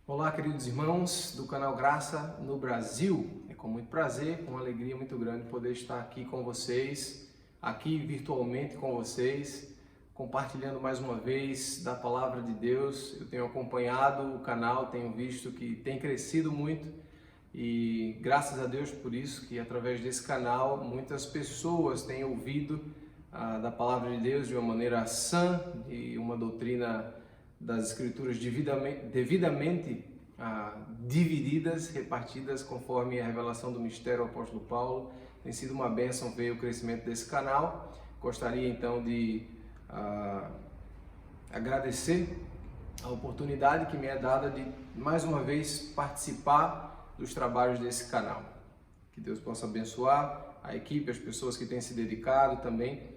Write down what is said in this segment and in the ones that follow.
Olá, queridos irmãos do canal Graça no Brasil. É com muito prazer, com uma alegria muito grande poder estar aqui com vocês, aqui virtualmente com vocês, compartilhando mais uma vez da palavra de Deus. Eu tenho acompanhado o canal, tenho visto que tem crescido muito e graças a Deus por isso, que através desse canal muitas pessoas têm ouvido da palavra de Deus de uma maneira sã, de uma doutrina das Escrituras devidamente divididas, repartidas conforme a revelação do mistério do apóstolo Paulo. Tem sido uma bênção ver o crescimento desse canal. Gostaria então de agradecer a oportunidade que me é dada de mais uma vez participar dos trabalhos desse canal. Que Deus possa abençoar a equipe, as pessoas que têm se dedicado também,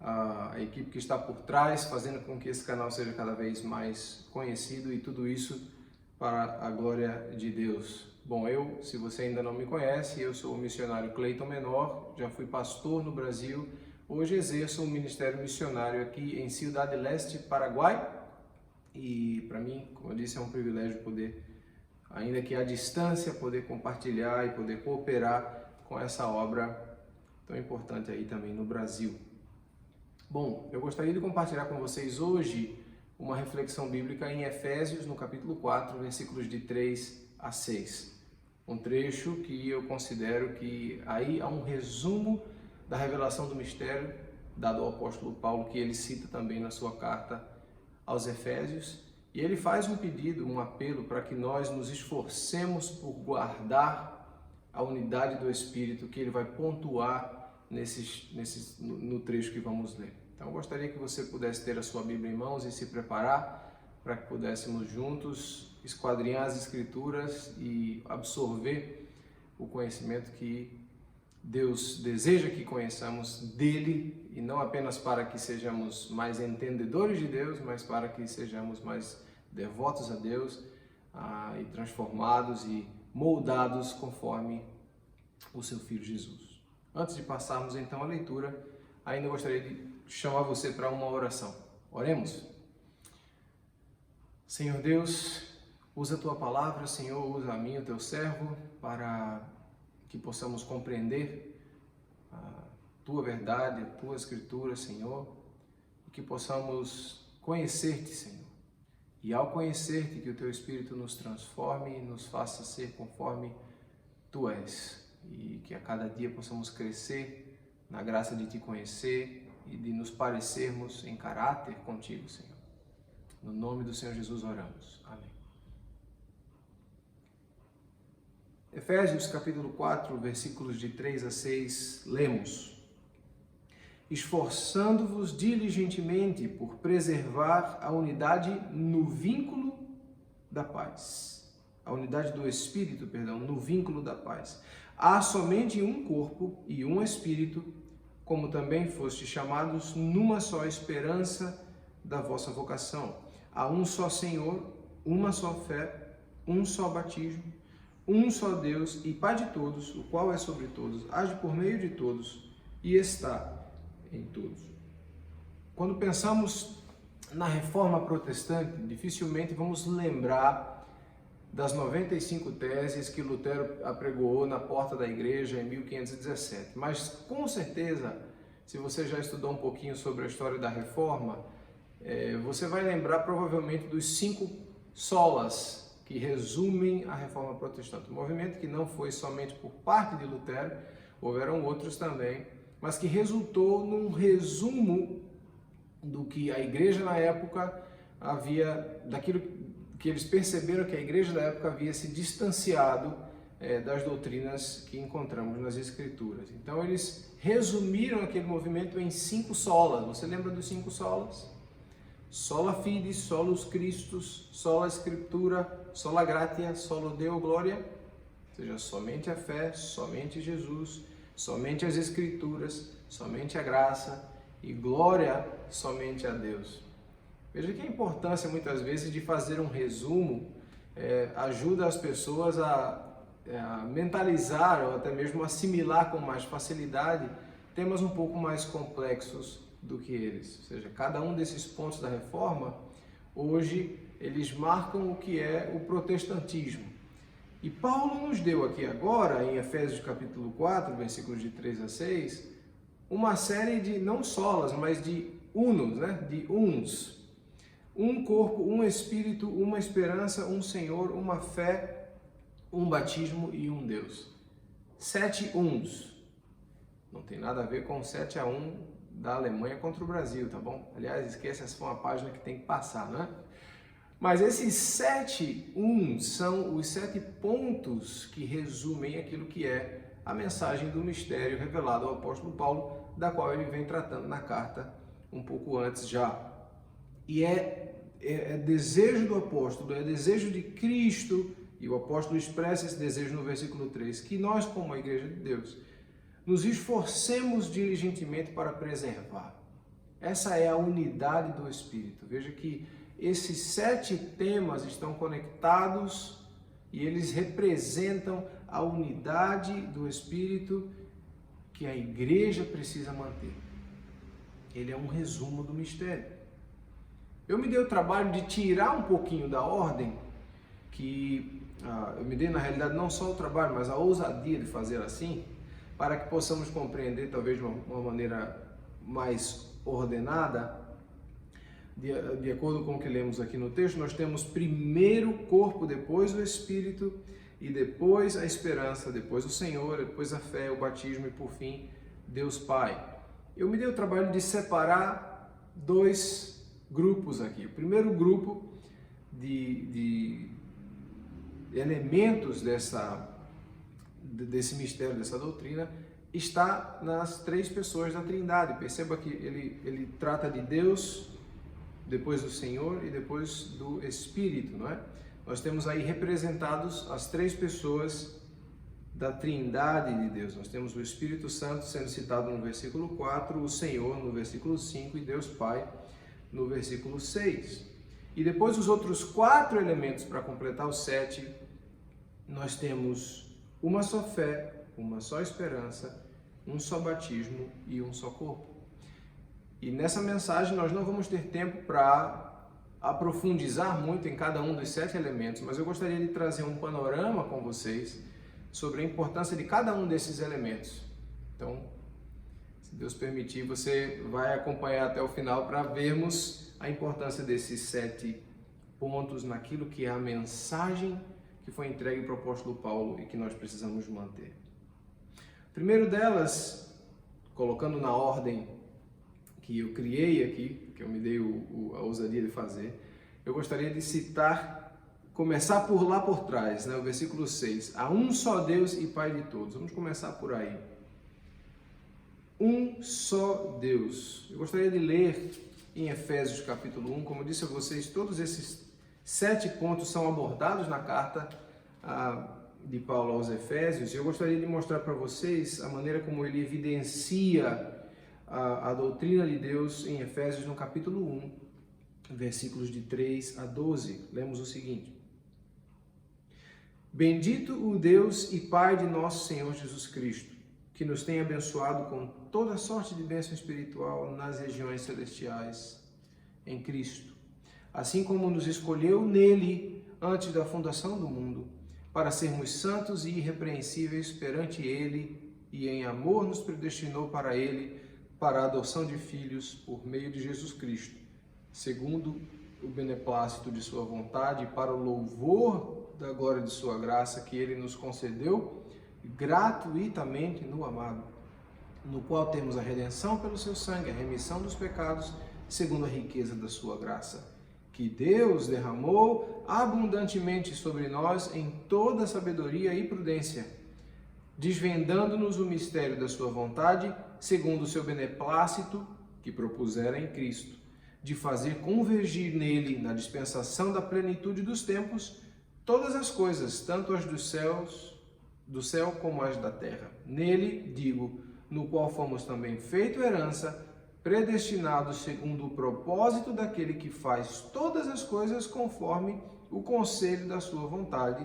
a equipe que está por trás, fazendo com que esse canal seja cada vez mais conhecido, e tudo isso para a glória de Deus. Bom, se você ainda não me conhece, eu sou o missionário Cleiton Menor, já fui pastor no Brasil, hoje exerço um ministério missionário aqui em Ciudad del Este, Paraguai, e para mim, como eu disse, é um privilégio poder, ainda que à distância, poder compartilhar e poder cooperar com essa obra tão importante aí também no Brasil. Bom, eu gostaria de compartilhar com vocês hoje uma reflexão bíblica em Efésios, no capítulo 4, versículos de 3 a 6. Um trecho que eu considero que aí há um resumo da revelação do mistério dado ao apóstolo Paulo, que ele cita também na sua carta aos Efésios. E ele faz um pedido, um apelo para que nós nos esforcemos por guardar a unidade do Espírito, que ele vai pontuar no trecho que vamos ler. Então, eu gostaria que você pudesse ter a sua Bíblia em mãos e se preparar para que pudéssemos juntos esquadrinhar as Escrituras e absorver o conhecimento que Deus deseja que conheçamos dele, e não apenas para que sejamos mais entendedores de Deus, mas para que sejamos mais devotos a Deus e transformados e moldados conforme o seu Filho Jesus. Antes de passarmos então à leitura, ainda gostaria de chamar você para uma oração. Oremos. Senhor Deus, usa a Tua palavra, Senhor, usa a mim, o Teu servo, para que possamos compreender a Tua verdade, a Tua Escritura, Senhor, e que possamos conhecer-Te, Senhor. E ao conhecer-Te, que o Teu Espírito nos transforme e nos faça ser conforme Tu és. E que a cada dia possamos crescer na graça de Te conhecer e de nos parecermos em caráter contigo, Senhor. No nome do Senhor Jesus oramos. Amém. Efésios capítulo 4, versículos de 3 a 6, lemos: esforçando-vos diligentemente por preservar a unidade no vínculo da paz. A unidade do Espírito, no vínculo da paz. Há somente um corpo e um Espírito, como também fostes chamados numa só esperança da vossa vocação. Há um só Senhor, uma só fé, um só batismo, um só Deus e Pai de todos, o qual é sobre todos, age por meio de todos e está em todos. Quando pensamos na Reforma Protestante, dificilmente vamos lembrar das 95 teses que Lutero apregoou na porta da igreja em 1517. Mas, com certeza, se você já estudou um pouquinho sobre a história da Reforma, você vai lembrar provavelmente dos 5 solas que resumem a Reforma Protestante. Um movimento que não foi somente por parte de Lutero, houveram outros também, mas que resultou num resumo do que a igreja na época daquilo que eles perceberam que a igreja da época havia se distanciado das doutrinas que encontramos nas Escrituras. Então eles resumiram aquele movimento em 5 solas. Você lembra dos 5 solas? Sola fide, solus Christus, sola Scriptura, sola gratia, solo Deo gloria. Ou seja, somente a fé, somente Jesus, somente as Escrituras, somente a graça e glória somente a Deus. Veja que a importância muitas vezes de fazer um resumo ajuda as pessoas a mentalizar ou até mesmo assimilar com mais facilidade temas um pouco mais complexos do que eles. Ou seja, cada um desses pontos da reforma hoje eles marcam o que é o protestantismo. E Paulo nos deu aqui agora, em Efésios capítulo 4, versículos de 3 a 6, uma série de não solas, mas de unos, né? De uns. Um corpo, um espírito, uma esperança, um Senhor, uma fé, um batismo e um Deus. 7 uns. Não tem nada a ver com 7-1 da Alemanha contra o Brasil, tá bom? Aliás, esqueça, essa foi uma página que tem que passar, né? Mas esses 7 uns são os 7 pontos que resumem aquilo que é a mensagem do mistério revelado ao apóstolo Paulo, da qual ele vem tratando na carta um pouco antes já. E é desejo do apóstolo, é desejo de Cristo, e o apóstolo expressa esse desejo no versículo 3, que nós, como a Igreja de Deus, nos esforcemos diligentemente para preservar. Essa é a unidade do Espírito. Veja que esses 7 temas estão conectados e eles representam a unidade do Espírito que a igreja precisa manter. Ele é um resumo do mistério. Eu me dei o trabalho de tirar um pouquinho da ordem, que eu me dei na realidade não só o trabalho, mas a ousadia de fazer assim, para que possamos compreender talvez de uma maneira mais ordenada. De acordo com o que lemos aqui no texto, nós temos primeiro o corpo, depois o Espírito, e depois a esperança, depois o Senhor, depois a fé, o batismo e por fim Deus Pai. Eu me dei o trabalho de separar 2 grupos aqui. O primeiro grupo de elementos desse mistério, dessa doutrina, está nas 3 pessoas da Trindade. Perceba que ele trata de Deus, depois do Senhor e depois do Espírito, não é? Nós temos aí representados as 3 pessoas da Trindade de Deus. Nós temos o Espírito Santo sendo citado no versículo 4, o Senhor no versículo 5 e Deus Pai no versículo 6. E depois os outros 4 elementos para completar os 7, nós temos uma só fé, uma só esperança, um só batismo e um só corpo. E nessa mensagem nós não vamos ter tempo para aprofundizar muito em cada um dos 7 elementos, mas eu gostaria de trazer um panorama com vocês sobre a importância de cada um desses elementos. Então, se Deus permitir, você vai acompanhar até o final para vermos a importância desses 7 pontos naquilo que é a mensagem que foi entregue para o apóstolo Paulo e que nós precisamos manter. O primeiro delas, colocando na ordem que eu criei aqui, que eu me dei a ousadia de fazer, eu gostaria de citar, começar por lá por trás, né, o versículo 6. Há um só Deus e Pai de todos. Vamos começar por aí. Um só Deus. Eu gostaria de ler em Efésios capítulo 1, como eu disse a vocês, todos esses 7 pontos são abordados na carta de Paulo aos Efésios, e eu gostaria de mostrar para vocês a maneira como ele evidencia a doutrina de Deus em Efésios no capítulo 1, versículos de 3 a 12. Lemos o seguinte: Bendito o Deus e Pai de nosso Senhor Jesus Cristo, que nos tem abençoado com toda sorte de bênção espiritual nas regiões celestiais em Cristo, assim como nos escolheu nele antes da fundação do mundo, para sermos santos e irrepreensíveis perante ele, e em amor nos predestinou para ele, para a adoção de filhos por meio de Jesus Cristo, segundo o beneplácito de sua vontade, para o louvor da glória de sua graça, que ele nos concedeu gratuitamente no amado, no qual temos a redenção pelo seu sangue, a remissão dos pecados, segundo a riqueza da sua graça, que Deus derramou abundantemente sobre nós em toda sabedoria e prudência, desvendando-nos o mistério da sua vontade, segundo o seu beneplácito, que propusera em Cristo, de fazer convergir nele, na dispensação da plenitude dos tempos, todas as coisas, tanto as do céu como as da terra. Nele, digo, no qual fomos também feito herança, predestinados segundo o propósito daquele que faz todas as coisas conforme o conselho da sua vontade,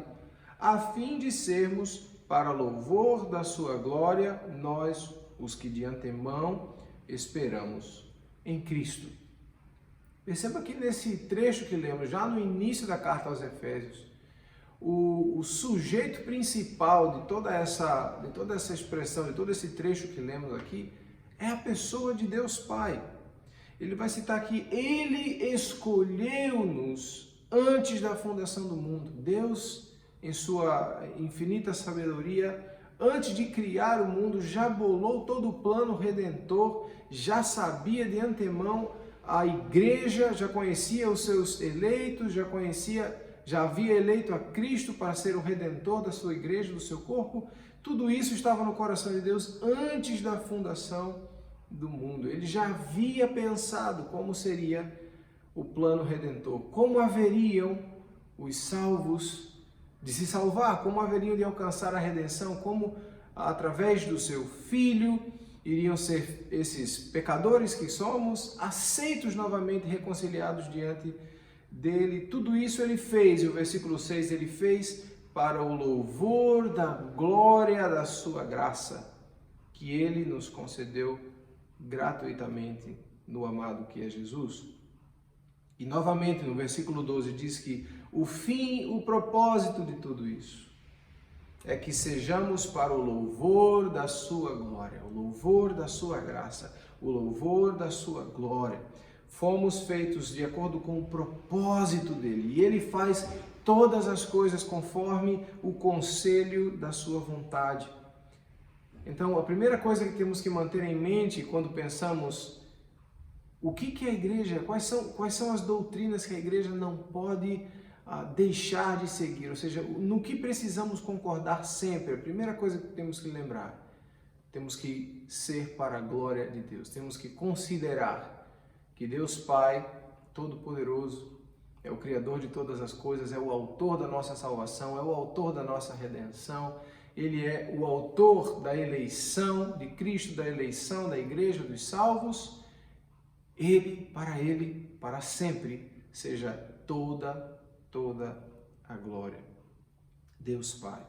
a fim de sermos, para louvor da sua glória, nós, os que de antemão esperamos em Cristo. Perceba que nesse trecho que lemos, já no início da carta aos Efésios, o sujeito principal de toda essa expressão, de todo esse trecho que lemos aqui, é a pessoa de Deus Pai. Ele vai citar aqui, ele escolheu-nos antes da fundação do mundo. Deus, em sua infinita sabedoria, antes de criar o mundo, já bolou todo o plano redentor, já sabia de antemão a igreja, já conhecia os seus eleitos, já havia eleito a Cristo para ser o redentor da sua igreja, do seu corpo. Tudo isso estava no coração de Deus antes da fundação do mundo. Ele já havia pensado como seria o plano redentor, como haveriam os salvos de se salvar, como haveriam de alcançar a redenção, como através do seu Filho iriam ser esses pecadores que somos aceitos novamente, reconciliados diante dele. Tudo isso ele fez, e o versículo 6 ele fez para o louvor da glória da sua graça, que ele nos concedeu gratuitamente no amado que é Jesus. E novamente no versículo 12 diz que o propósito de tudo isso é que sejamos para o louvor da sua glória, o louvor da sua graça, o louvor da sua glória. Fomos feitos de acordo com o propósito dele, e ele faz todas as coisas conforme o conselho da sua vontade. Então, a primeira coisa que temos que manter em mente quando pensamos o que é a igreja, quais são as doutrinas que a igreja não pode deixar de seguir, ou seja, no que precisamos concordar sempre. A primeira coisa que temos que lembrar, temos que ser para a glória de Deus, temos que considerar que Deus Pai Todo-Poderoso é o Criador de todas as coisas, é o autor da nossa salvação, é o autor da nossa redenção, Ele é o autor da eleição de Cristo, da eleição da igreja, dos salvos. Ele, para sempre, seja toda a glória. Deus Pai.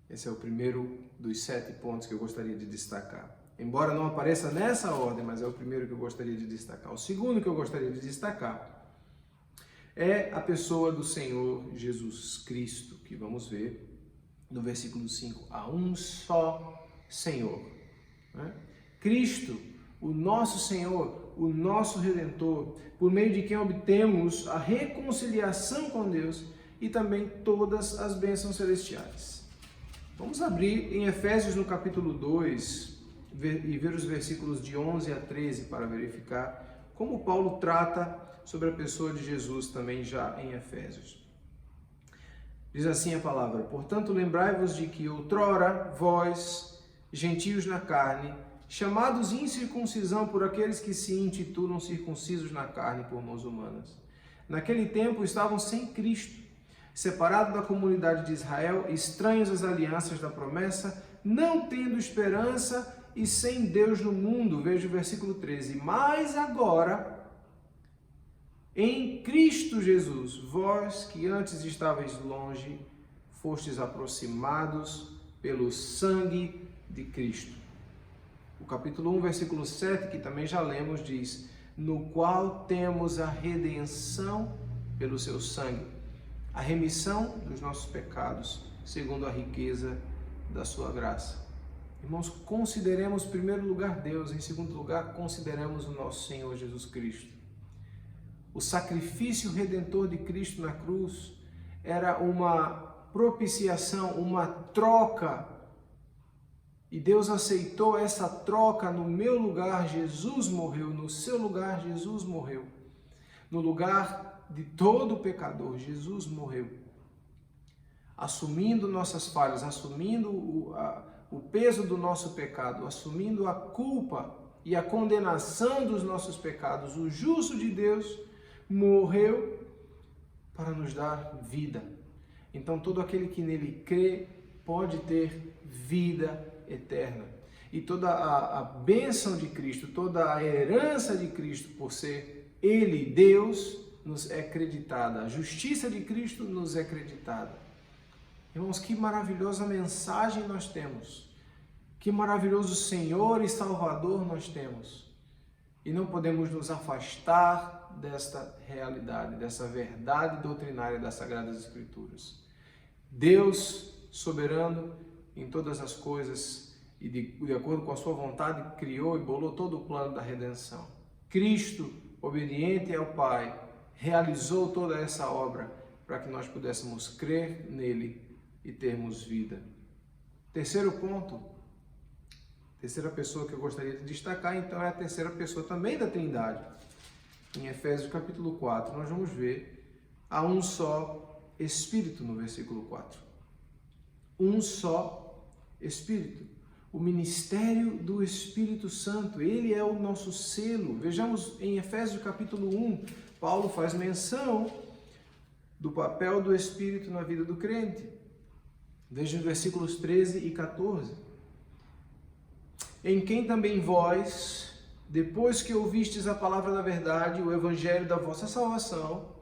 Esse é o primeiro dos 7 pontos que eu gostaria de destacar. Embora não apareça nessa ordem, mas é o primeiro que eu gostaria de destacar. O segundo que eu gostaria de destacar é a pessoa do Senhor Jesus Cristo, que vamos ver no versículo 5. Há um só Senhor, né? Cristo, o nosso Senhor, o nosso Redentor, por meio de quem obtemos a reconciliação com Deus e também todas as bênçãos celestiais. Vamos abrir em Efésios no capítulo 2 e ver os versículos de 11 a 13 para verificar como Paulo trata sobre a pessoa de Jesus também já em Efésios. Diz assim a palavra: portanto, lembrai-vos de que outrora vós, gentios na carne, chamados incircuncisão por aqueles que se intitulam circuncisos na carne por mãos humanas, naquele tempo estavam sem Cristo, separados da comunidade de Israel, estranhos às alianças da promessa, não tendo esperança e sem Deus no mundo. Veja o versículo 13. Mas agora, em Cristo Jesus, vós que antes estáveis longe, fostes aproximados pelo sangue de Cristo. O capítulo 1, versículo 7, que também já lemos, diz: no qual temos a redenção pelo seu sangue, a remissão dos nossos pecados, segundo a riqueza da sua graça. Irmãos, consideremos em primeiro lugar Deus, em segundo lugar, consideremos o nosso Senhor Jesus Cristo. O sacrifício redentor de Cristo na cruz era uma propiciação, uma troca. E Deus aceitou essa troca no meu lugar. Jesus morreu, no seu lugar Jesus morreu. No lugar de todo pecador, Jesus morreu. Assumindo nossas falhas, assumindo o peso do nosso pecado, assumindo a culpa e a condenação dos nossos pecados, o justo de Deus morreu para nos dar vida. Então todo aquele que nele crê pode ter vida eterna. E toda a bênção de Cristo, toda a herança de Cristo, por ser Ele Deus, nos é creditada. A justiça de Cristo nos é creditada. Irmãos, que maravilhosa mensagem nós temos. Que maravilhoso Senhor e Salvador nós temos. E não podemos nos afastar desta realidade, dessa verdade doutrinária das Sagradas Escrituras. Deus, soberano em todas as coisas e de acordo com a sua vontade, criou e bolou todo o plano da redenção. Cristo, obediente ao Pai, realizou toda essa obra para que nós pudéssemos crer nele e termos vida. Terceiro ponto, terceira pessoa que eu gostaria de destacar, então, é a terceira pessoa também da Trindade. Em Efésios capítulo 4, nós vamos ver há um só Espírito no versículo 4. Um só Espírito. O ministério do Espírito Santo, ele é o nosso selo. Vejamos em Efésios capítulo 1, Paulo faz menção do papel do Espírito na vida do crente. Veja os versículos 13 e 14. Em quem também vós, depois que ouvistes a palavra da verdade, o evangelho da vossa salvação,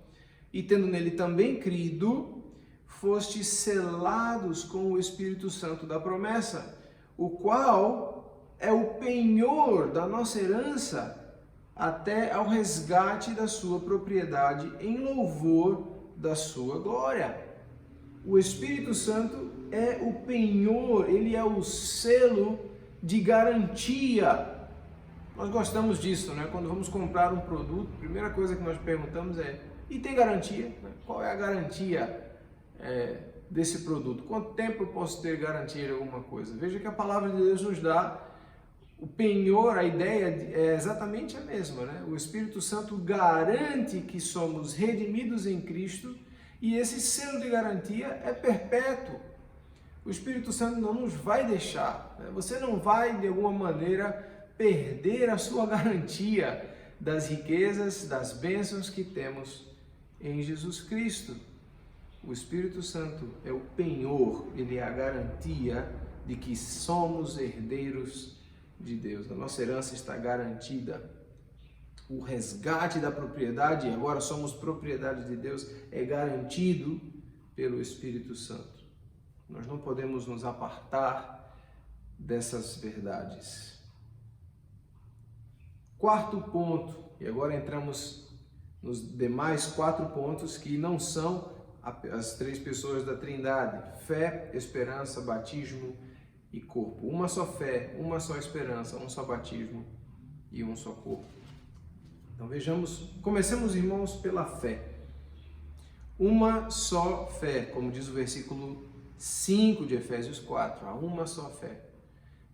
e tendo nele também crido, fostes selados com o Espírito Santo da promessa, o qual é o penhor da nossa herança até ao resgate da sua propriedade em louvor da sua glória. O Espírito Santo é o penhor, ele é o selo de garantia. Nós gostamos disso, né? Quando vamos comprar um produto, a primeira coisa que nós perguntamos é: e tem garantia? Qual é a garantia desse produto? Quanto tempo eu posso ter garantia de alguma coisa? Veja que a palavra de Deus nos dá o penhor, a ideia é exatamente a mesma, né? O Espírito Santo garante que somos redimidos em Cristo e esse selo de garantia é perpétuo. O Espírito Santo não nos vai deixar, né? Você não vai, de alguma maneira, perder a sua garantia das riquezas, das bênçãos que temos em Jesus Cristo. O Espírito Santo é o penhor, ele é a garantia de que somos herdeiros de Deus. A nossa herança está garantida. O resgate da propriedade, agora somos propriedade de Deus, é garantido pelo Espírito Santo. Nós não podemos nos apartar dessas verdades. Quarto ponto, e agora entramos nos demais 4 pontos que não são as 3 pessoas da Trindade: fé, esperança, batismo e corpo. Uma só fé, uma só esperança, um só batismo e um só corpo. Então vejamos, comecemos, irmãos, pela fé. Uma só fé, como diz o versículo 5 de Efésios 4, há uma só fé.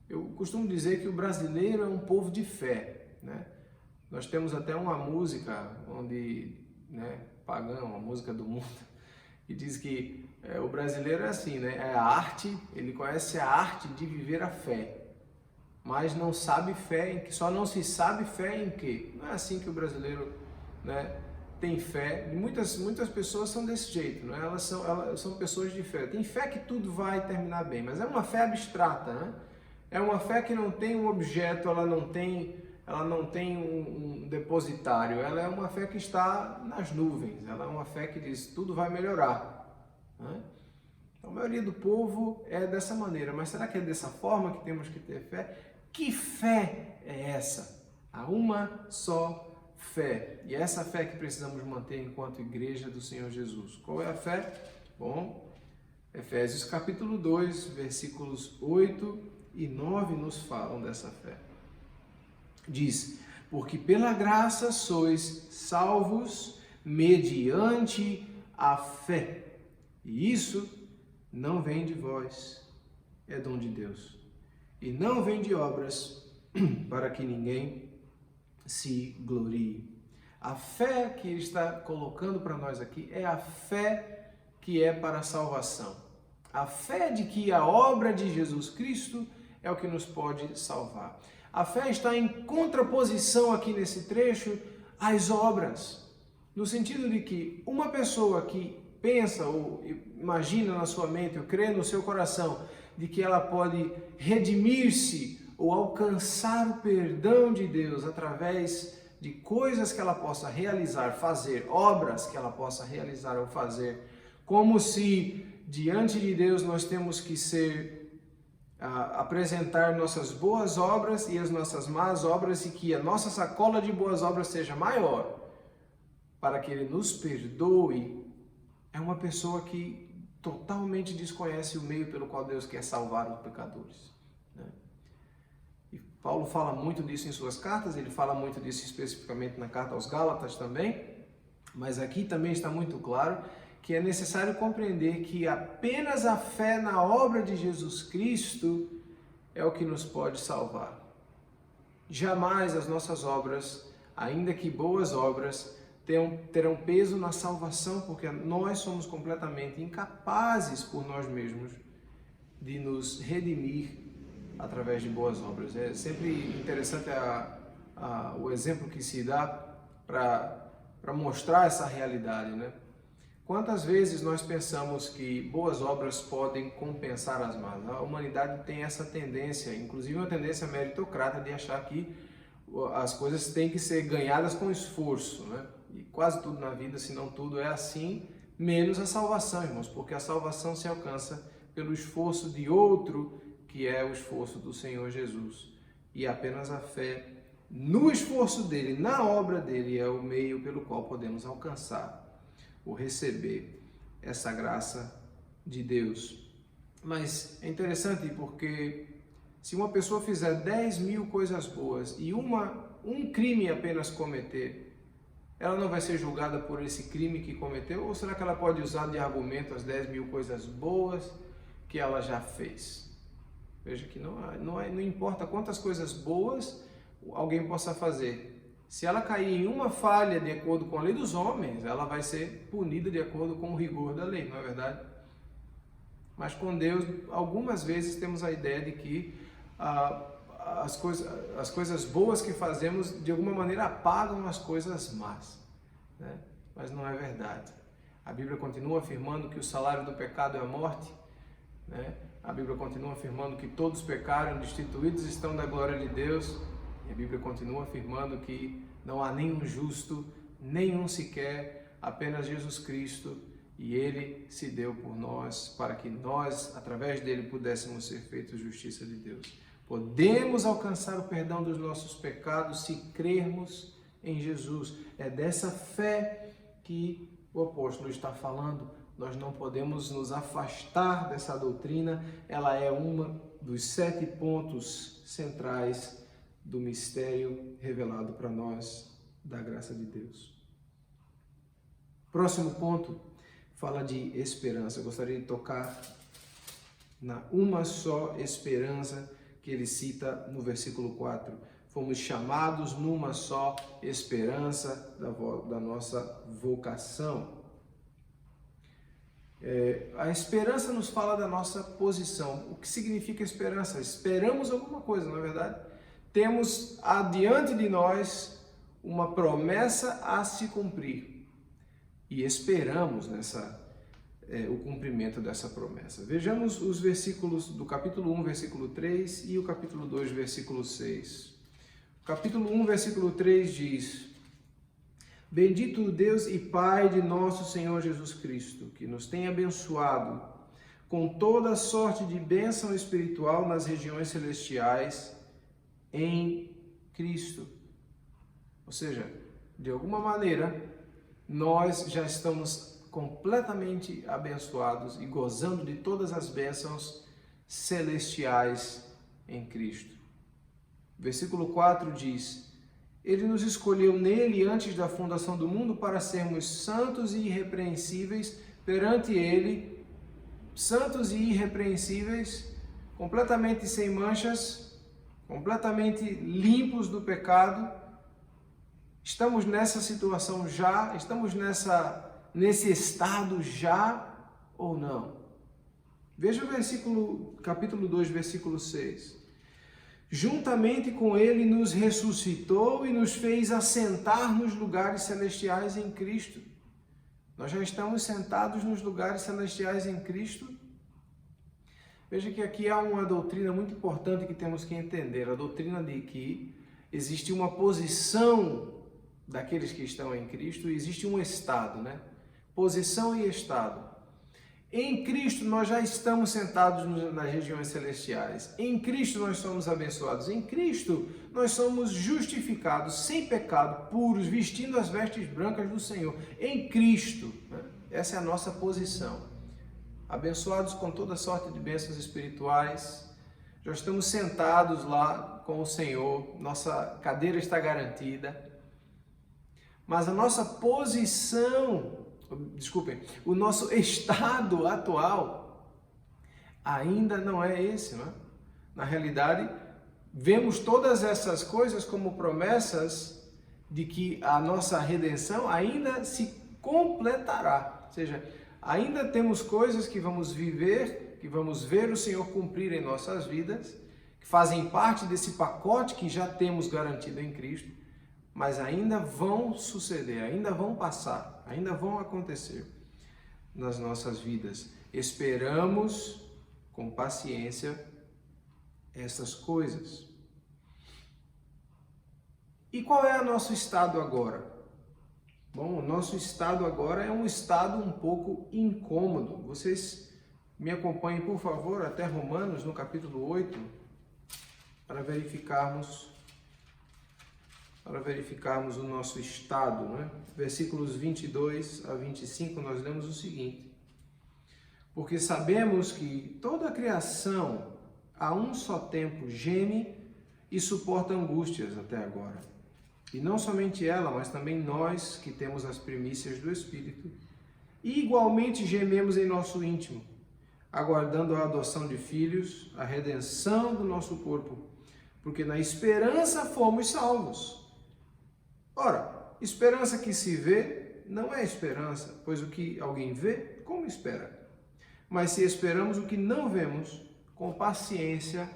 Eu costumo dizer que o brasileiro é um povo de fé, né? Nós temos até uma música onde, né, pagã, uma música do mundo, que diz que o brasileiro é assim, né? É a arte, ele conhece a arte de viver a fé, mas não sabe fé em que, só não se sabe fé em quê? Não é assim que o brasileiro, né, tem fé. Muitas pessoas são desse jeito, né? Elas são pessoas de fé. Tem fé que tudo vai terminar bem, mas é uma fé abstrata, né? É uma fé que não tem um objeto, ela não tem um depositário, ela é uma fé que está nas nuvens, ela é uma fé que diz tudo vai melhorar, né? Então, a maioria do povo é dessa maneira, mas será que é dessa forma que temos que ter fé? Que fé é essa? Há uma só fé, e é essa fé que precisamos manter enquanto igreja do Senhor Jesus. Qual é a fé? Bom, Efésios capítulo 2, versículos 8 e 9 nos falam dessa fé. Diz: porque pela graça sois salvos mediante a fé, e isso não vem de vós, é dom de Deus, e não vem de obras, para que ninguém se glorie. A fé que ele está colocando para nós aqui é a fé que é para a salvação. A fé de que a obra de Jesus Cristo é o que nos pode salvar. A fé está em contraposição aqui nesse trecho às obras, no sentido de que uma pessoa que pensa ou imagina na sua mente ou crê no seu coração de que ela pode redimir-se ou alcançar o perdão de Deus através de coisas que ela possa realizar, fazer, obras que ela possa realizar ou fazer, como se diante de Deus nós temos que apresentar nossas boas obras e as nossas más obras e que a nossa sacola de boas obras seja maior. para que Ele nos perdoe, é uma pessoa que totalmente desconhece o meio pelo qual Deus quer salvar os pecadores, né? E Paulo fala muito disso em suas cartas, ele fala muito disso especificamente na carta aos Gálatas também, mas aqui também está muito claro que é necessário compreender que apenas a fé na obra de Jesus Cristo é o que nos pode salvar. Jamais as nossas obras, ainda que boas obras, terão peso na salvação, porque nós somos completamente incapazes por nós mesmos de nos redimir através de boas obras. É sempre interessante o exemplo que se dá para mostrar essa realidade, né? Quantas vezes nós pensamos que boas obras podem compensar as más? A humanidade tem essa tendência, inclusive uma tendência meritocrata de achar que as coisas têm que ser ganhadas com esforço, né? E quase tudo na vida, se não tudo, é assim, menos a salvação, irmãos, porque a salvação se alcança pelo esforço de outro, que é o esforço do Senhor Jesus. E apenas a fé no esforço dele, na obra dele, é o meio pelo qual podemos alcançar ou receber essa graça de Deus. Mas é interessante porque se uma pessoa fizer 10.000 coisas boas e um crime apenas cometer, ela não vai ser julgada por esse crime que cometeu? Ou será que ela pode usar de argumento as 10.000 coisas boas que ela já fez? Veja que não importa quantas coisas boas alguém possa fazer. Se ela cair em uma falha de acordo com a lei dos homens, ela vai ser punida de acordo com o rigor da lei, não é verdade? Mas com Deus, algumas vezes temos a ideia de que as coisas boas que fazemos, de alguma maneira, apagam as coisas más, né? Mas não é verdade. A Bíblia continua afirmando que o salário do pecado é a morte, né? A Bíblia continua afirmando que todos pecaram, destituídos estão da glória de Deus. E a Bíblia continua afirmando que não há nenhum justo, nenhum sequer, apenas Jesus Cristo, e Ele se deu por nós, para que nós, através dele, pudéssemos ser feitos justiça de Deus. Podemos alcançar o perdão dos nossos pecados se crermos em Jesus. É dessa fé que o apóstolo está falando. Nós não podemos nos afastar dessa doutrina. Ela é um dos 7 pontos centrais do mistério revelado para nós da graça de Deus. Próximo ponto fala de esperança. Eu gostaria de tocar na uma só esperança que ele cita no versículo 4. Fomos chamados numa só esperança da nossa vocação. A esperança nos fala da nossa posição. O que significa esperança? Esperamos alguma coisa, não é verdade? Temos adiante de nós uma promessa a se cumprir e esperamos o cumprimento dessa promessa. Vejamos os versículos do capítulo 1, versículo 3 e o capítulo 2, versículo 6. O capítulo 1, versículo 3 diz: Bendito o Deus e Pai de nosso Senhor Jesus Cristo, que nos tem abençoado com toda sorte de bênção espiritual nas regiões celestiais em Cristo. Ou seja, de alguma maneira, nós já estamos completamente abençoados e gozando de todas as bênçãos celestiais em Cristo. Versículo 4 diz: Ele nos escolheu nele antes da fundação do mundo para sermos santos e irrepreensíveis perante Ele, santos e irrepreensíveis, completamente sem manchas, completamente limpos do pecado. Estamos nessa situação já? Estamos nesse estado já ou não? Veja o capítulo 2, versículo 6. Juntamente com Ele nos ressuscitou e nos fez assentar nos lugares celestiais em Cristo. Nós já estamos sentados nos lugares celestiais em Cristo. Veja que aqui há uma doutrina muito importante que temos que entender. A doutrina de que existe uma posição daqueles que estão em Cristo e existe um estado, né? Posição e estado. Em Cristo nós já estamos sentados nas regiões celestiais. Em Cristo nós somos abençoados. Em Cristo nós somos justificados, sem pecado, puros, vestindo as vestes brancas do Senhor. Em Cristo, né? Essa é a nossa posição. Abençoados com toda sorte de bênçãos espirituais. Já estamos sentados lá com o Senhor. Nossa cadeira está garantida. Mas a nossa posição... Desculpem, o nosso estado atual ainda não é esse, não é? Na realidade, vemos todas essas coisas como promessas de que a nossa redenção ainda se completará. Ou seja, ainda temos coisas que vamos viver, que vamos ver o Senhor cumprir em nossas vidas, que fazem parte desse pacote que já temos garantido em Cristo, mas ainda vão suceder, ainda vão passar, ainda vão acontecer nas nossas vidas. Esperamos com paciência essas coisas. E qual é o nosso estado agora? Bom, o nosso estado agora é um estado um pouco incômodo. Vocês me acompanhem, por favor, até Romanos, no capítulo 8, para verificarmos o nosso estado, né? Versículos 22 a 25, nós lemos o seguinte: porque sabemos que toda a criação a um só tempo geme e suporta angústias até agora. E não somente ela, mas também nós que temos as primícias do Espírito, e igualmente gememos em nosso íntimo, aguardando a adoção de filhos, a redenção do nosso corpo, porque na esperança fomos salvos. Ora, esperança que se vê não é esperança, pois o que alguém vê, como espera? Mas se esperamos o que não vemos, com paciência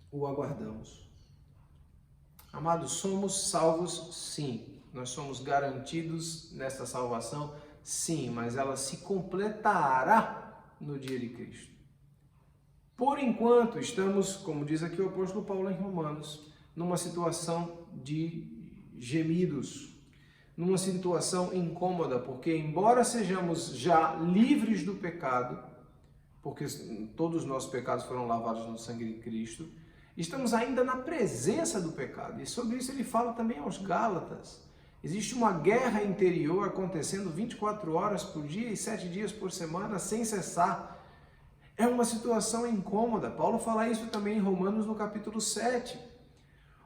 o aguardamos. Amados, somos salvos, sim. Nós somos garantidos nesta salvação, sim, mas ela se completará no dia de Cristo. Por enquanto, estamos, como diz aqui o apóstolo Paulo em Romanos, numa situação de gemidos, numa situação incômoda, porque embora sejamos já livres do pecado, porque todos os nossos pecados foram lavados no sangue de Cristo, estamos ainda na presença do pecado. E sobre isso ele fala também aos Gálatas. Existe uma guerra interior acontecendo 24 horas por dia e 7 dias por semana, sem cessar. É uma situação incômoda. Paulo fala isso também em Romanos no capítulo 7,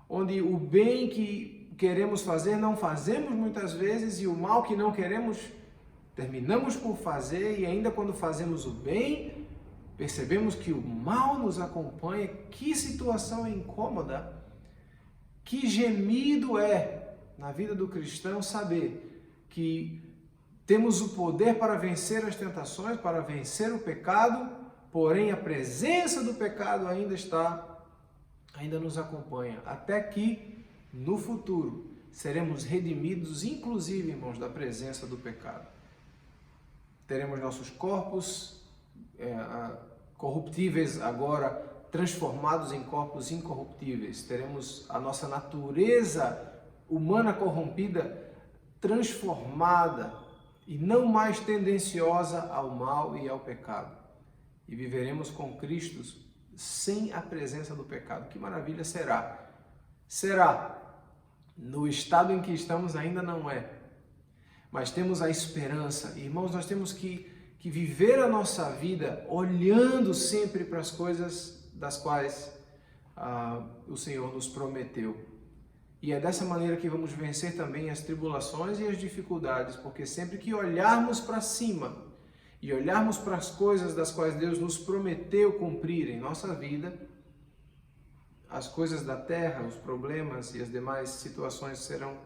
onde o bem que queremos fazer não fazemos muitas vezes, e o mal que não queremos terminamos por fazer, e ainda quando fazemos o bem, percebemos que o mal nos acompanha. Que situação incômoda, que gemido é na vida do cristão saber que temos o poder para vencer as tentações, para vencer o pecado, porém a presença do pecado ainda nos acompanha, até que no futuro seremos redimidos, inclusive, irmãos, da presença do pecado. Teremos nossos corpos corruptíveis agora transformados em corpos incorruptíveis. Teremos a nossa natureza humana corrompida transformada e não mais tendenciosa ao mal e ao pecado. E viveremos com Cristo sem a presença do pecado. Que maravilha será! Será. No estado em que estamos ainda não é. Mas temos a esperança. Irmãos, nós temos que viver a nossa vida olhando sempre para as coisas das quais o Senhor nos prometeu. E é dessa maneira que vamos vencer também as tribulações e as dificuldades, porque sempre que olharmos para cima e olharmos para as coisas das quais Deus nos prometeu cumprir em nossa vida, as coisas da terra, os problemas e as demais situações serão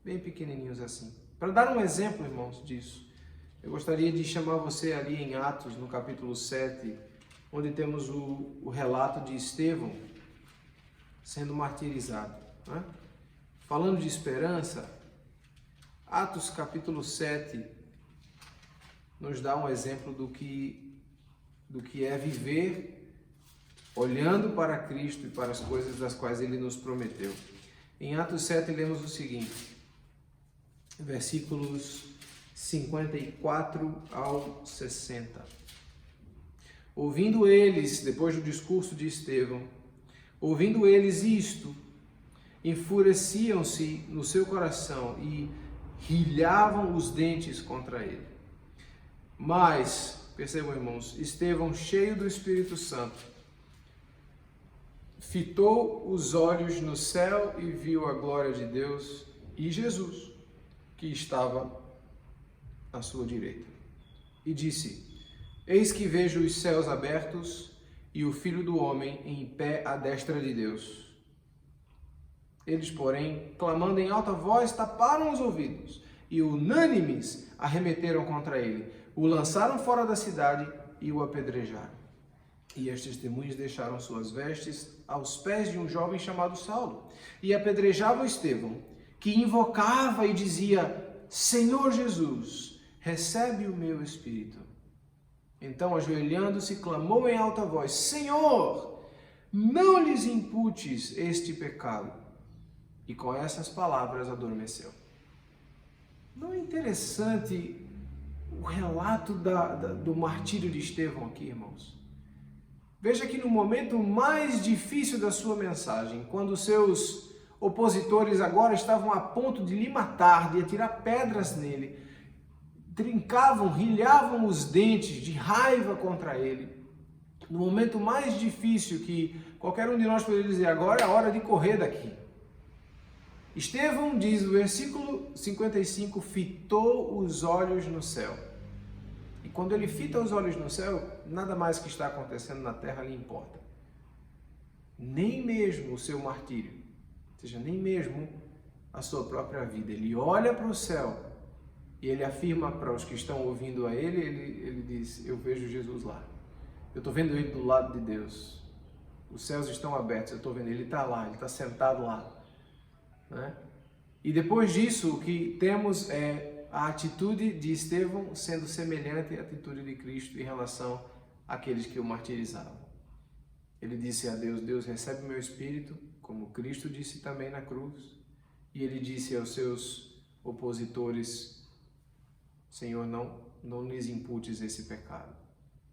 bem pequenininhos assim. Para dar um exemplo, irmãos, disso, eu gostaria de chamar você ali em Atos, no capítulo 7, onde temos o relato de Estevão sendo martirizado, né? Falando de esperança, Atos capítulo 7 nos dá um exemplo do que é viver olhando para Cristo e para as coisas das quais Ele nos prometeu. Em Atos 7 lemos o seguinte, versículos 54 ao 60. Ouvindo eles, depois do discurso de Estevão, ouvindo eles isto, enfureciam-se no seu coração e rilhavam os dentes contra ele. Mas, percebam, irmãos, Estevão, cheio do Espírito Santo, fitou os olhos no céu e viu a glória de Deus e Jesus, que estava à sua direita. E disse: Eis que vejo os céus abertos e o Filho do Homem em pé à destra de Deus. Eles, porém, clamando em alta voz, taparam os ouvidos e, unânimes, arremeteram contra ele. O lançaram fora da cidade e o apedrejaram. E as testemunhas deixaram suas vestes aos pés de um jovem chamado Saulo e apedrejavam Estevão, que invocava e dizia: Senhor Jesus, recebe o meu espírito. Então, ajoelhando-se, clamou em alta voz: Senhor, não lhes imputes este pecado. E com essas palavras adormeceu. Não é interessante o relato do martírio de Estevão aqui, irmãos? Veja que no momento mais difícil da sua mensagem, quando seus opositores agora estavam a ponto de lhe matar, de atirar pedras nele, trincavam, rilhavam os dentes de raiva contra ele, no momento mais difícil que qualquer um de nós poderia dizer: agora é a hora de correr daqui. Estevão, diz o versículo 55, fitou os olhos no céu. E quando ele fita os olhos no céu, nada mais que está acontecendo na terra lhe importa. Nem mesmo o seu martírio, ou seja, nem mesmo a sua própria vida. Ele olha para o céu e ele afirma para os que estão ouvindo a ele diz: eu vejo Jesus lá. Eu estou vendo ele do lado de Deus. Os céus estão abertos, eu estou vendo ele está lá, ele está sentado lá. Né? E depois disso, o que temos é a atitude de Estevão sendo semelhante à atitude de Cristo em relação àqueles que o martirizavam. Ele disse a Deus: Deus, recebe o meu espírito, como Cristo disse também na cruz. E ele disse aos seus opositores: Senhor, não lhes imputes esse pecado.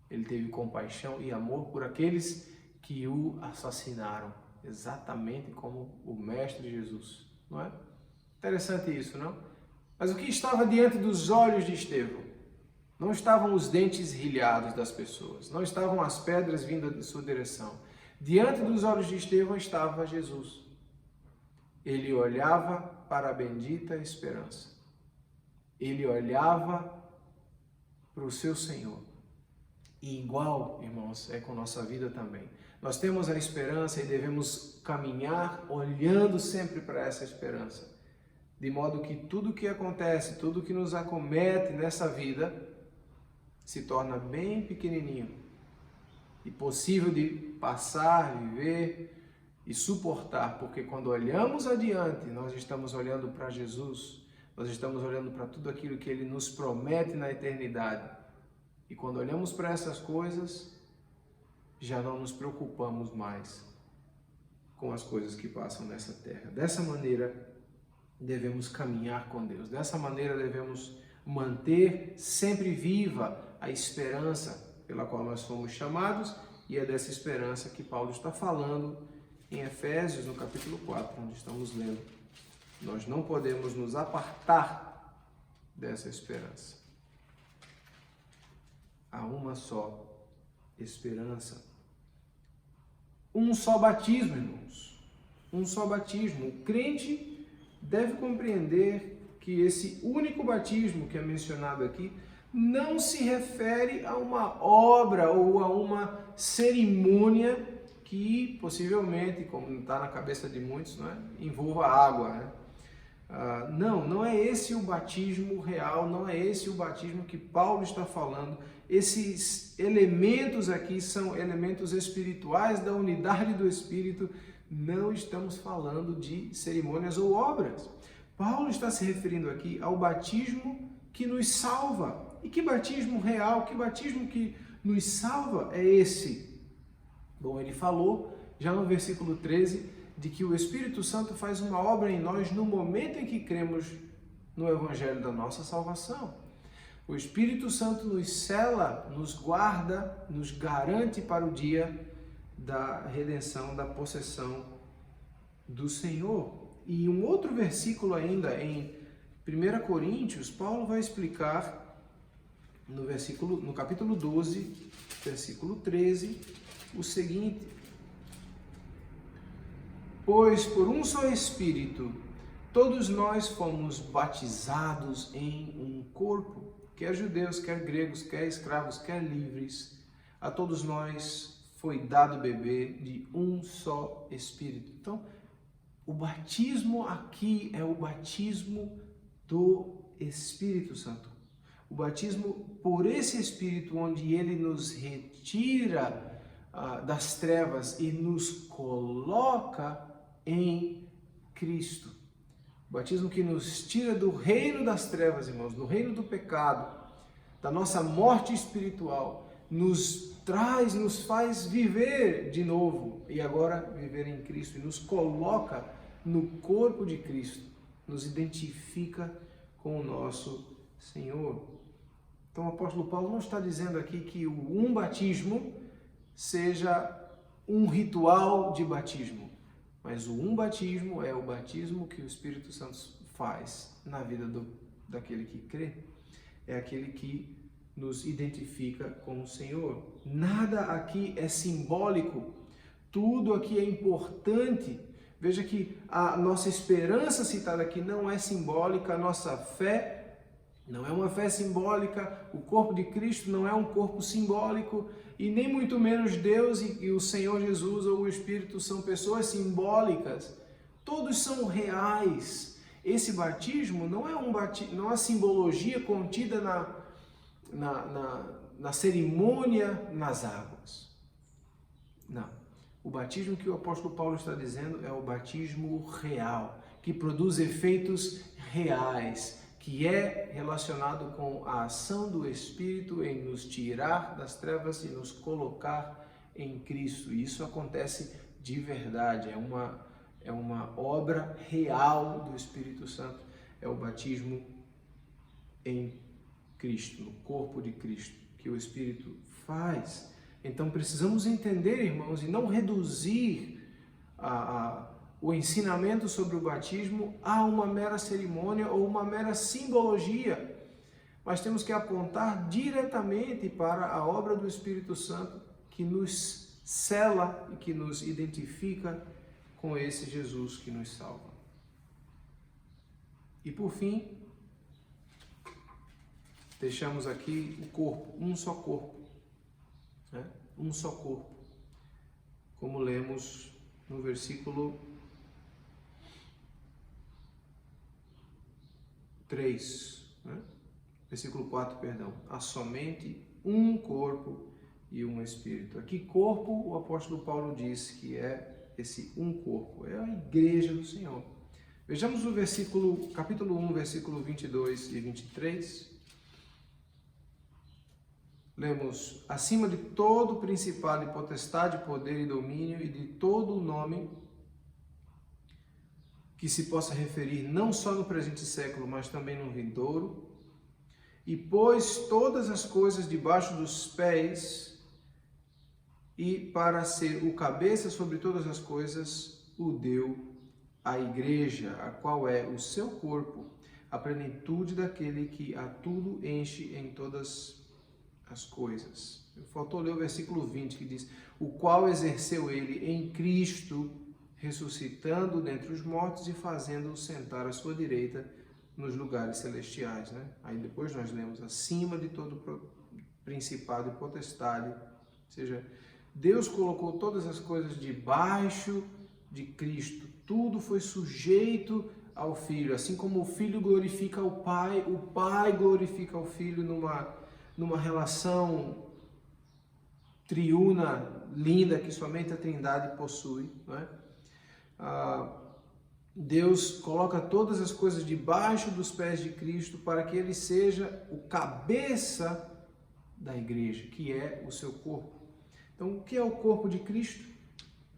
Ele teve compaixão e amor por aqueles que o assassinaram, exatamente como o Mestre Jesus, não é? Interessante isso, não? Mas o que estava diante dos olhos de Estevão? Não estavam os dentes rilhados das pessoas, não estavam as pedras vindo de sua direção. Diante dos olhos de Estevão estava Jesus. Ele olhava para a bendita esperança. Ele olhava para o seu Senhor. E igual, irmãos, é com nossa vida também. Nós temos a esperança e devemos caminhar olhando sempre para essa esperança. De modo que tudo que acontece, tudo que nos acomete nessa vida, se torna bem pequenininho e possível de passar, viver e suportar, porque quando olhamos adiante, nós estamos olhando para Jesus, nós estamos olhando para tudo aquilo que Ele nos promete na eternidade. E quando olhamos para essas coisas, já não nos preocupamos mais com as coisas que passam nessa terra. Dessa maneira, devemos caminhar com Deus. Dessa maneira, devemos manter sempre viva a esperança pela qual nós fomos chamados, e é dessa esperança que Paulo está falando em Efésios, no capítulo 4, onde estamos lendo. Nós não podemos nos apartar dessa esperança. Há uma só esperança. Um só batismo, irmãos. Um só batismo. O crente deve compreender que esse único batismo que é mencionado aqui não se refere a uma obra ou a uma cerimônia que possivelmente, como está na cabeça de muitos, não é? Envolva água, né? Não é esse o batismo real, não é esse o batismo que Paulo está falando. Esses elementos aqui são elementos espirituais da unidade do Espírito. Não estamos falando de cerimônias ou obras. Paulo está se referindo aqui ao batismo que nos salva. E que batismo real, que batismo que nos salva é esse? Bom, ele falou já no versículo 13 de que o Espírito Santo faz uma obra em nós no momento em que cremos no Evangelho da nossa salvação. O Espírito Santo nos sela, nos guarda, nos garante para o dia da redenção, da possessão do Senhor. E um outro versículo ainda em 1 Coríntios, Paulo vai explicar no capítulo 12, versículo 13, o seguinte: pois por um só Espírito todos nós fomos batizados em um corpo, quer judeus, quer gregos, quer escravos, quer livres, a todos nós foi dado beber de um só Espírito. Então, o batismo aqui é o batismo do Espírito Santo. O batismo por esse Espírito, onde ele nos retira das trevas e nos coloca em Cristo. O batismo que nos tira do reino das trevas, irmãos, do reino do pecado, da nossa morte espiritual, nos traz, nos faz viver de novo e agora viver em Cristo, e nos coloca no corpo de Cristo, nos identifica com o nosso Senhor. Então o apóstolo Paulo não está dizendo aqui que um batismo seja um ritual de batismo, mas o batismo é o batismo que o Espírito Santo faz na vida daquele que crê. É aquele que nos identifica com o Senhor. Nada aqui é simbólico, tudo aqui é importante. Veja que a nossa esperança citada aqui não é simbólica, a nossa fé não é uma fé simbólica, o corpo de Cristo não é um corpo simbólico, e nem muito menos Deus e o Senhor Jesus ou o Espírito são pessoas simbólicas. Todos são reais. Esse batismo não é não é simbologia contida na cerimônia nas águas. Não. O batismo que o apóstolo Paulo está dizendo é o batismo real, que produz efeitos reais, que é relacionado com a ação do Espírito em nos tirar das trevas e nos colocar em Cristo. E isso acontece de verdade, é uma obra real do Espírito Santo, é o batismo em Cristo, no corpo de Cristo, que o Espírito faz. Então precisamos entender, irmãos, e não reduzir o ensinamento sobre o batismo a uma mera cerimônia ou uma mera simbologia, mas temos que apontar diretamente para a obra do Espírito Santo que nos sela e que nos identifica com esse Jesus que nos salva. E por fim, deixamos aqui o corpo, um só corpo, né? Um só corpo, como lemos no versículo 3, né? Versículo 4, perdão. Há somente um corpo e um espírito. Aqui corpo, o apóstolo Paulo diz que é esse um corpo, é a igreja do Senhor. Vejamos o capítulo 1, versículo 22 e 23. Lemos: acima de todo principado e potestade, poder e domínio, e de todo o nome que se possa referir não só no presente século, mas também no vindouro, e pôs todas as coisas debaixo dos pés, e para ser o cabeça sobre todas as coisas, o deu à igreja, a qual é o seu corpo, a plenitude daquele que a tudo enche em todas as coisas. Faltou ler o versículo 20, que diz: o qual exerceu ele em Cristo, ressuscitando dentre os mortos e fazendo-o sentar à sua direita nos lugares celestiais, né? Aí depois nós lemos: acima de todo principado e potestade, ou seja, Deus colocou todas as coisas debaixo de Cristo, tudo foi sujeito ao Filho, assim como o Filho glorifica o Pai glorifica o Filho numa relação triuna linda que somente a Trindade possui, não é? Deus coloca todas as coisas debaixo dos pés de Cristo para que ele seja o cabeça da igreja, que é o seu corpo. Então, o que é o corpo de Cristo?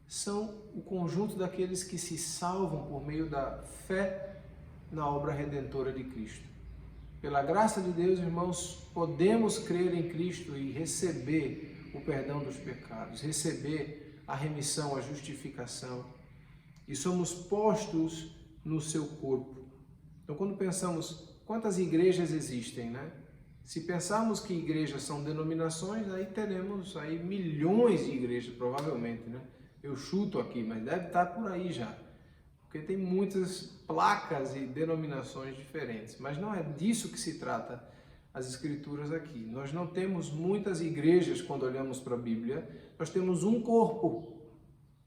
São o conjunto daqueles que se salvam por meio da fé na obra redentora de Cristo. Pela graça de Deus, irmãos, podemos crer em Cristo e receber o perdão dos pecados, receber a remissão, a justificação, e somos postos no seu corpo. Então, quando pensamos quantas igrejas existem, né? Se pensarmos que igrejas são denominações, aí teremos aí milhões de igrejas, provavelmente, né? Eu chuto aqui, mas deve estar por aí já, porque tem muitas placas e denominações diferentes. Mas não é disso que se trata as Escrituras aqui. Nós não temos muitas igrejas quando olhamos para a Bíblia, nós temos um corpo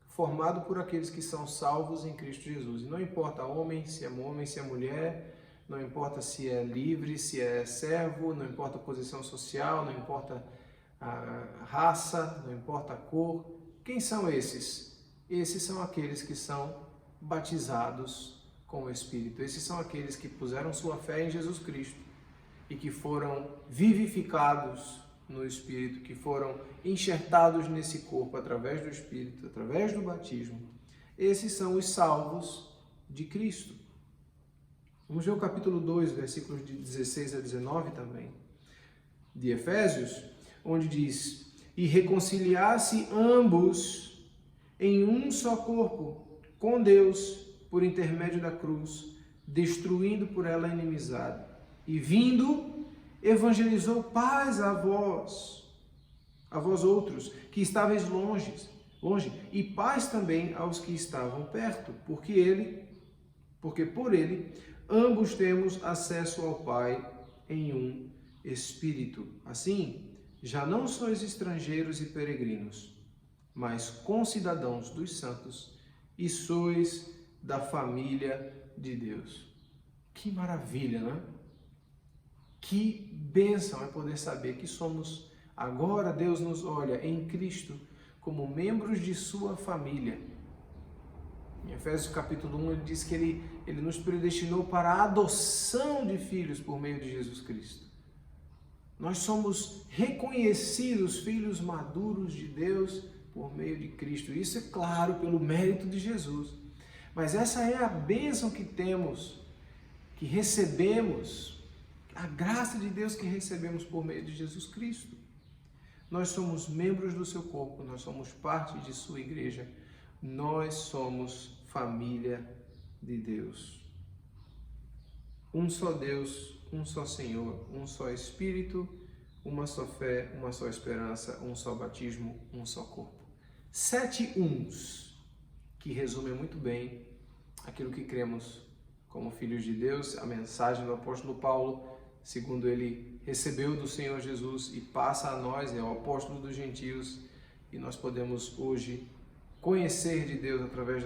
formado por aqueles que são salvos em Cristo Jesus. E não importa homem, se é mulher, não importa se é livre, se é servo, não importa a posição social, não importa a raça, não importa a cor. Quem são esses? Esses são aqueles que são batizados com o Espírito. Esses são aqueles que puseram sua fé em Jesus Cristo e que foram vivificados no Espírito, que foram enxertados nesse corpo através do Espírito, através do batismo. Esses são os salvos de Cristo. Vamos ver o capítulo 2, versículos de 16 a 19 também, de Efésios, onde diz: e reconciliar-se ambos em um só corpo com Deus por intermédio da cruz, destruindo por ela a inimizade, e vindo, evangelizou paz a vós outros, que estáveis longe, e paz também aos que estavam perto, porque por ele ambos temos acesso ao Pai em um Espírito. Assim, já não sois estrangeiros e peregrinos, mas concidadãos dos santos, e sois da família de Deus. Que maravilha, não é? Que bênção é poder saber que somos, agora Deus nos olha em Cristo como membros de sua família. Em Efésios capítulo 1 ele diz que ele nos predestinou para a adoção de filhos por meio de Jesus Cristo. Nós somos reconhecidos filhos maduros de Deus por meio de Cristo. Isso é claro pelo mérito de Jesus. Mas essa é a bênção que temos, que recebemos, a graça de Deus que recebemos por meio de Jesus Cristo. Nós somos membros do seu corpo, nós somos parte de sua igreja, nós somos família de Deus. Um só Deus, um só Senhor, um só Espírito, uma só fé, uma só esperança, um só batismo, um só corpo. 7 uns, que resumem muito bem aquilo que cremos como filhos de Deus, a mensagem do apóstolo Paulo, segundo ele recebeu do Senhor Jesus e passa a nós, é o apóstolo dos gentios, e nós podemos hoje conhecer de Deus através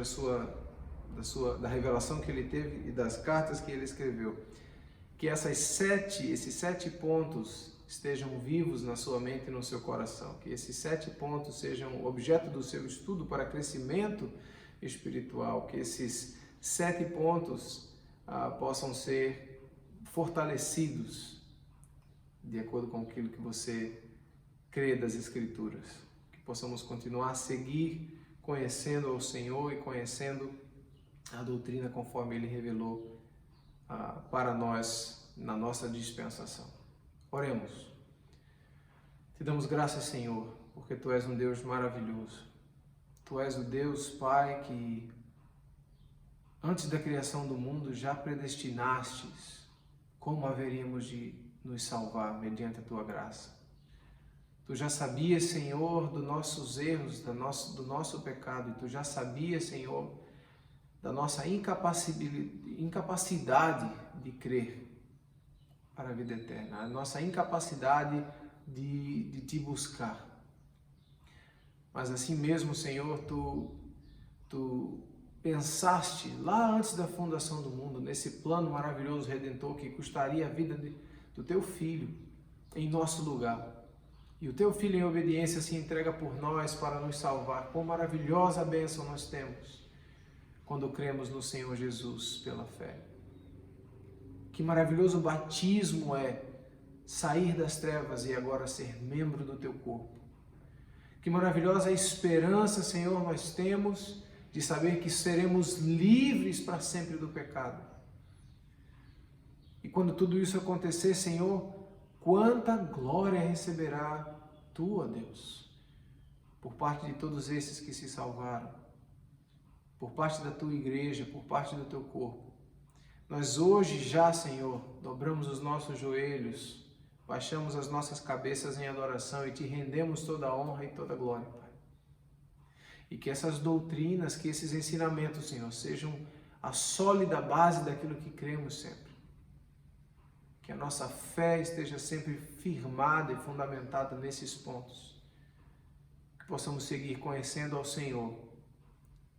da revelação que ele teve e das cartas que ele escreveu. Que esses 7 pontos estejam vivos na sua mente e no seu coração. Que esses 7 pontos sejam objeto do seu estudo para crescimento espiritual. Que esses 7 pontos possam ser fortalecidos de acordo com aquilo que você crê das Escrituras. Que possamos continuar a seguir conhecendo ao Senhor e conhecendo a doutrina conforme Ele revelou para nós na nossa dispensação. Oremos. Te damos graças, Senhor, porque Tu és um Deus maravilhoso. Tu és o Deus, Pai, que antes da criação do mundo já predestinastes como haveríamos de nos salvar mediante a Tua graça. Tu já sabias, Senhor, dos nossos erros, do nosso pecado, e Tu já sabias, Senhor, da nossa incapacidade de crer para a vida eterna, a nossa incapacidade de Te buscar. Mas assim mesmo, Senhor, Tu pensaste lá antes da fundação do mundo, nesse plano maravilhoso redentor que custaria a vida do Teu Filho em nosso lugar. E o Teu Filho em obediência se entrega por nós para nos salvar. Quão maravilhosa bênção nós temos quando cremos no Senhor Jesus pela fé. Que maravilhoso batismo é sair das trevas e agora ser membro do Teu corpo. Que maravilhosa esperança, Senhor, nós temos de saber que seremos livres para sempre do pecado. E quando tudo isso acontecer, Senhor, quanta glória receberá Tu, ó Deus, por parte de todos esses que se salvaram, por parte da Tua igreja, por parte do Teu corpo. Nós hoje já, Senhor, dobramos os nossos joelhos, baixamos as nossas cabeças em adoração e Te rendemos toda a honra e toda a glória, Pai. E que essas doutrinas, que esses ensinamentos, Senhor, sejam a sólida base daquilo que cremos sempre. Que a nossa fé esteja sempre firmada e fundamentada nesses pontos. Que possamos seguir conhecendo ao Senhor,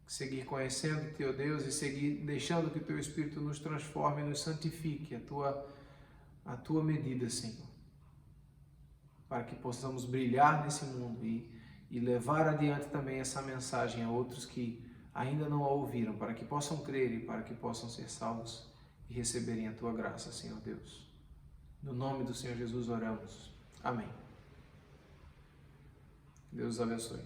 seguir conhecendo Teu Deus e seguir deixando que o Teu Espírito nos transforme e nos santifique a Tua medida, Senhor. Para que possamos brilhar nesse mundo e levar adiante também essa mensagem a outros que ainda não a ouviram, para que possam crer e para que possam ser salvos e receberem a Tua graça, Senhor Deus. No nome do Senhor Jesus oramos. Amém. Deus os abençoe.